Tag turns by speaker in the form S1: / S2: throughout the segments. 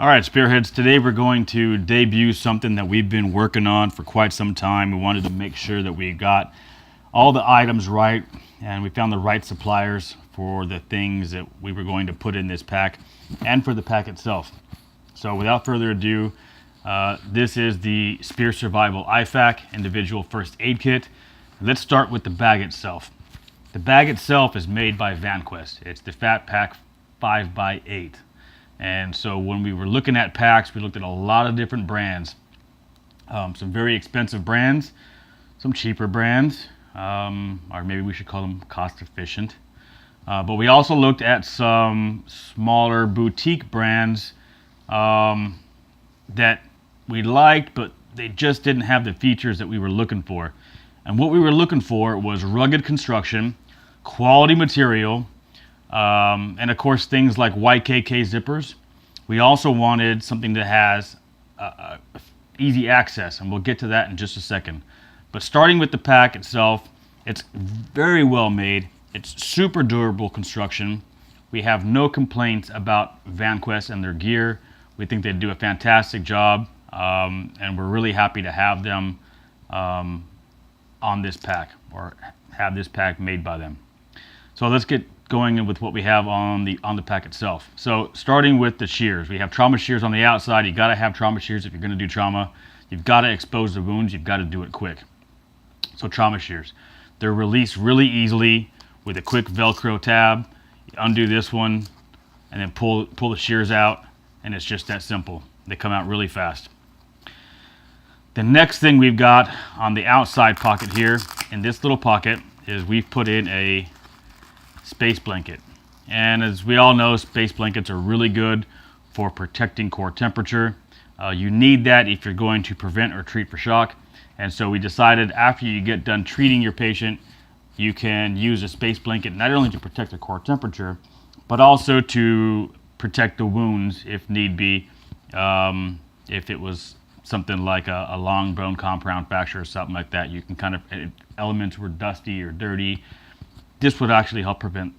S1: All right, Spearheads, today we're going to debut something that we've been working on for quite some time. We wanted to make sure that we got all the items right and we found the right suppliers for the things that we were going to put in this pack and for the pack itself. So without further ado, this is the Spear Survival IFAK Individual First Aid Kit. Let's start with the bag itself. The bag itself is made by VanQuest. It's the Fat Pack 5x8. And so when we were looking at packs, we looked at a lot of different brands. Some very expensive brands, some cheaper brands, or maybe we should call them cost efficient. But we also looked at some smaller boutique brands that we liked, but they just didn't have the features that we were looking for. And what we were looking for was rugged construction, quality material, and of course things like YKK zippers. We also wanted something that has easy access, and we'll get to that in just a second. But starting with the pack itself, it's very well made. It's super durable construction. We have no complaints about VanQuest and their gear. We think they do a fantastic job, and we're really happy to have them on this pack, or have this pack made by them. So let's get going in with what we have on the pack itself. So starting with the shears, we have trauma shears on the outside. You got to have trauma shears if you're going to do trauma. You've got to expose the wounds. You've got to do it quick. So trauma shears, they're released really easily with a quick Velcro tab. You undo this one and then pull the shears out, and it's just that simple. They come out really fast. The next thing we've got on the outside pocket here, in this little pocket, is we've put in a space blanket. And as we all know, space blankets are really good for protecting core temperature. You need that if you're going to prevent or treat for shock. And so we decided after you get done treating your patient, you can use a space blanket not only to protect the core temperature, but also to protect the wounds if need be. If it was something like a long bone compound fracture or something like that, you can kind of, elements were dusty or dirty. This would actually help prevent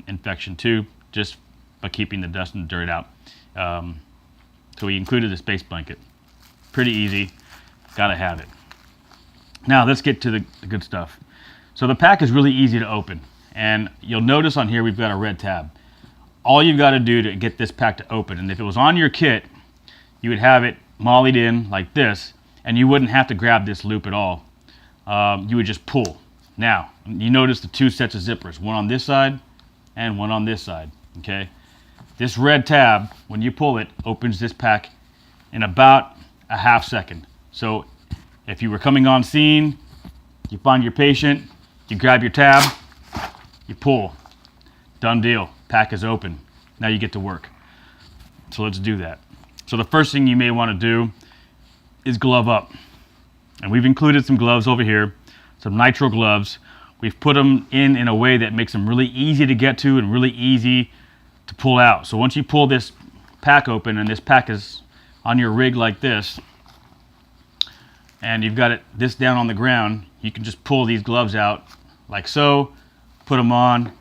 S1: infection too, just by keeping the dust and dirt out. So we included a space blanket. Pretty easy, gotta have it. Now let's get to the good stuff. So the pack is really easy to open, and you'll notice on here we've got a red tab. All you've got to do to get this pack to open, and if it was on your kit, you would have it mollied in like this, and you wouldn't have to grab this loop at all. You would just pull. Now, you notice the two sets of zippers, one on this side and one on this side, okay? This red tab, when you pull it, opens this pack in about a half second. So if you were coming on scene, you find your patient, you grab your tab, you pull. Done deal. Pack is open. Now you get to work. So let's do that. So the first thing you may want to do is glove up. And we've included some gloves over here, some nitrile gloves. We've put them in a way that makes them really easy to get to and really easy to pull out. So once you pull this pack open, and this pack is on your rig like this, and you've got this down on the ground, you can just pull these gloves out like so, put them on.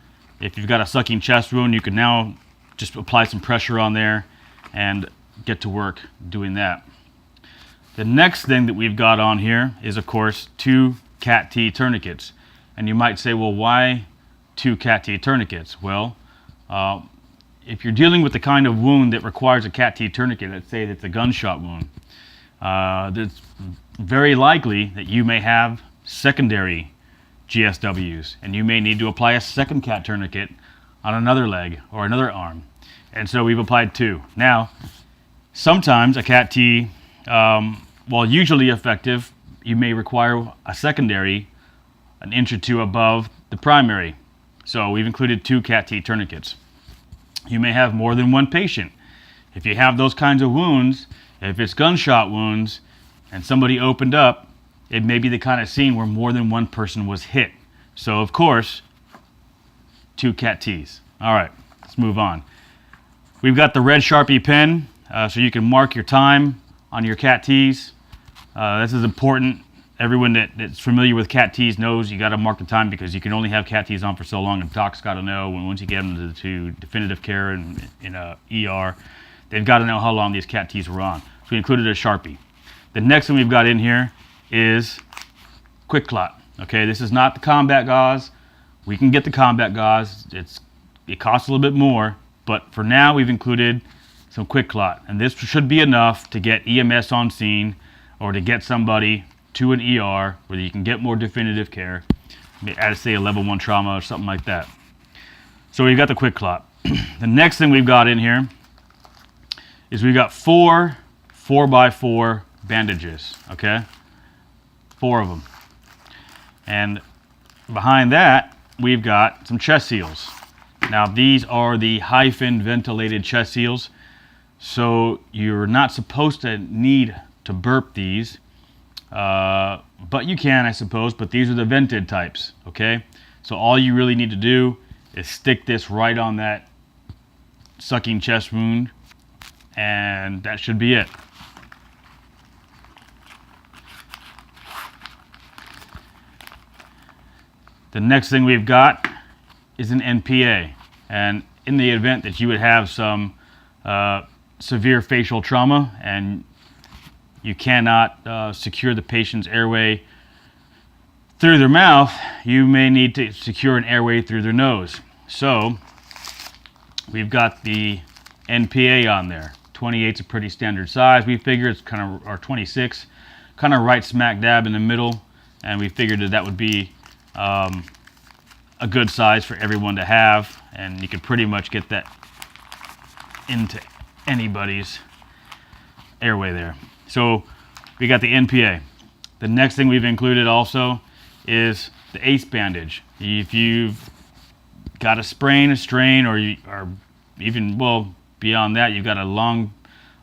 S1: If you've got a sucking chest wound, you can now just apply some pressure on there and get to work doing that. The next thing that we've got on here is, of course, two CAT-T tourniquets. And you might say, well, why two CAT-T tourniquets? Well, if you're dealing with the kind of wound that requires a CAT-T tourniquet, let's say that's a gunshot wound, it's very likely that you may have secondary GSWs, and you may need to apply a second CAT tourniquet on another leg or another arm. And so we've applied two. Now, sometimes a CAT-T, while usually effective, you may require a secondary an inch or two above the primary. So we've included two CAT-T tourniquets. You may have more than one patient. If you have those kinds of wounds, if it's gunshot wounds and somebody opened up, it may be the kind of scene where more than one person was hit. So of course, two CAT-Ts. All right, let's move on. We've got the red Sharpie pen, so you can mark your time on your CAT-Ts. This is important. Everyone that's familiar with CAT-Ts knows you got to mark the time, because you can only have CAT-Ts on for so long, and docs got to know when once you get them to definitive care in a ER they've got to know how long these cat tees were on. So we included a Sharpie. The next thing we've got in here is Quick Clot. Okay, this is not the combat gauze. We can get the combat gauze. It costs a little bit more, but for now we've included some Quick Clot, and this should be enough to get EMS on scene or to get somebody to an ER where you can get more definitive care, at say a level 1 trauma or something like that. So we've got the Quick Clot. The next thing we've got in here is we've got 4 4x4 bandages, okay? 4 of them. And behind that, we've got some chest seals. Now these are the hyphen ventilated chest seals. So you're not supposed to need to burp these, but you can, I suppose, but these are the vented types, okay? So all you really need to do is stick this right on that sucking chest wound, and that should be it. The next thing we've got is an NPA, and in the event that you would have some severe facial trauma and you cannot secure the patient's airway through their mouth, you may need to secure an airway through their nose. So we've got the NPA on there. 28's a pretty standard size. We figure it's kind of, or 26, kind of right smack dab in the middle, and we figured that would be a good size for everyone to have, and you could pretty much get that into anybody's airway there. So we got the NPA. The next thing we've included also is the ACE bandage. If you've got a sprain, a strain, or you are even, well, beyond that, you've got a long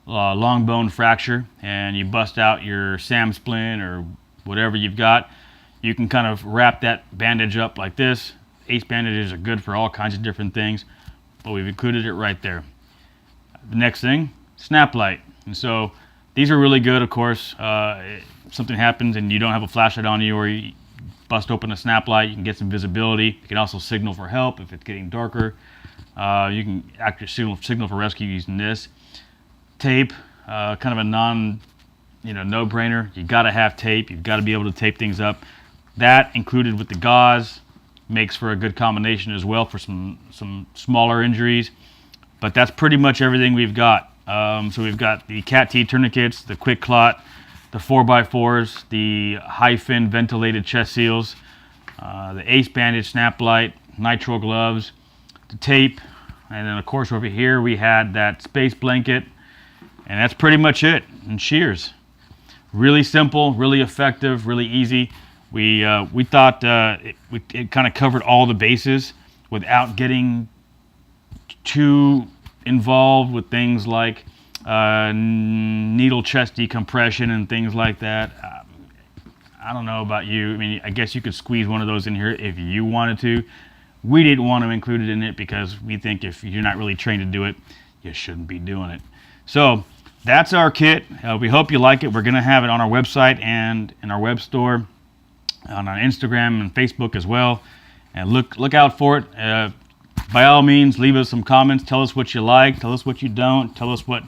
S1: bone fracture and you bust out your SAM splint or whatever you've got, you can kind of wrap that bandage up like this. ACE bandages are good for all kinds of different things, but we've included it right there. The next thing, snap light. And so these are really good, of course. If something happens and you don't have a flashlight on you, or you bust open a snap light, you can get some visibility. You can also signal for help if it's getting darker. You can actually signal for rescue using this. Tape, kind of a no-brainer. You got to have tape. You've got to be able to tape things up. That included with the gauze makes for a good combination as well for some smaller injuries. But that's pretty much everything we've got. So we've got the cat T tourniquets, the Quick Clot, the 4x4s, the hyphen ventilated chest seals, the ACE bandage snap light, nitrile gloves, the tape, and then of course over here we had that space blanket, and that's pretty much it. And shears. Really simple, really effective, really easy. We thought it kind of covered all the bases without getting too involved with things like needle chest decompression and things like that. I don't know about you. I mean, I guess you could squeeze one of those in here if you wanted to. We didn't want to include it in it because we think if you're not really trained to do it, you shouldn't be doing it. So that's our kit. We hope you like it. We're going to have it on our website and in our web store, on our Instagram and Facebook as well. And look out for it. By all means, leave us some comments. Tell us what you like. Tell us what you don't. Tell us what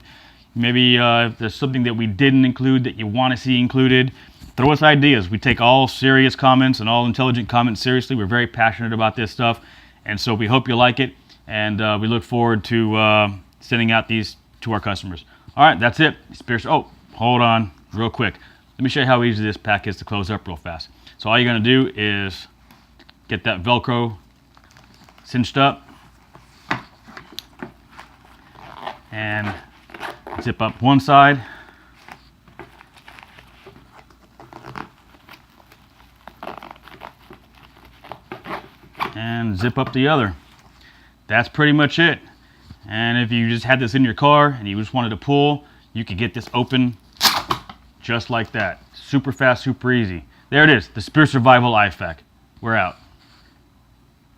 S1: maybe if there's something that we didn't include that you want to see included. Throw us ideas. We take all serious comments and all intelligent comments seriously. We're very passionate about this stuff, and so we hope you like it, and we look forward to sending out these to our customers. All right, that's it. Oh, hold on real quick. Let me show you how easy this pack is to close up real fast. So all you're going to do is get that Velcro cinched up and zip up one side. And zip up the other. That's pretty much it. And if you just had this in your car and you just wanted to pull, you could get this open just like that. Super fast, super easy. There it is, the Spear Survival IFAK. We're out.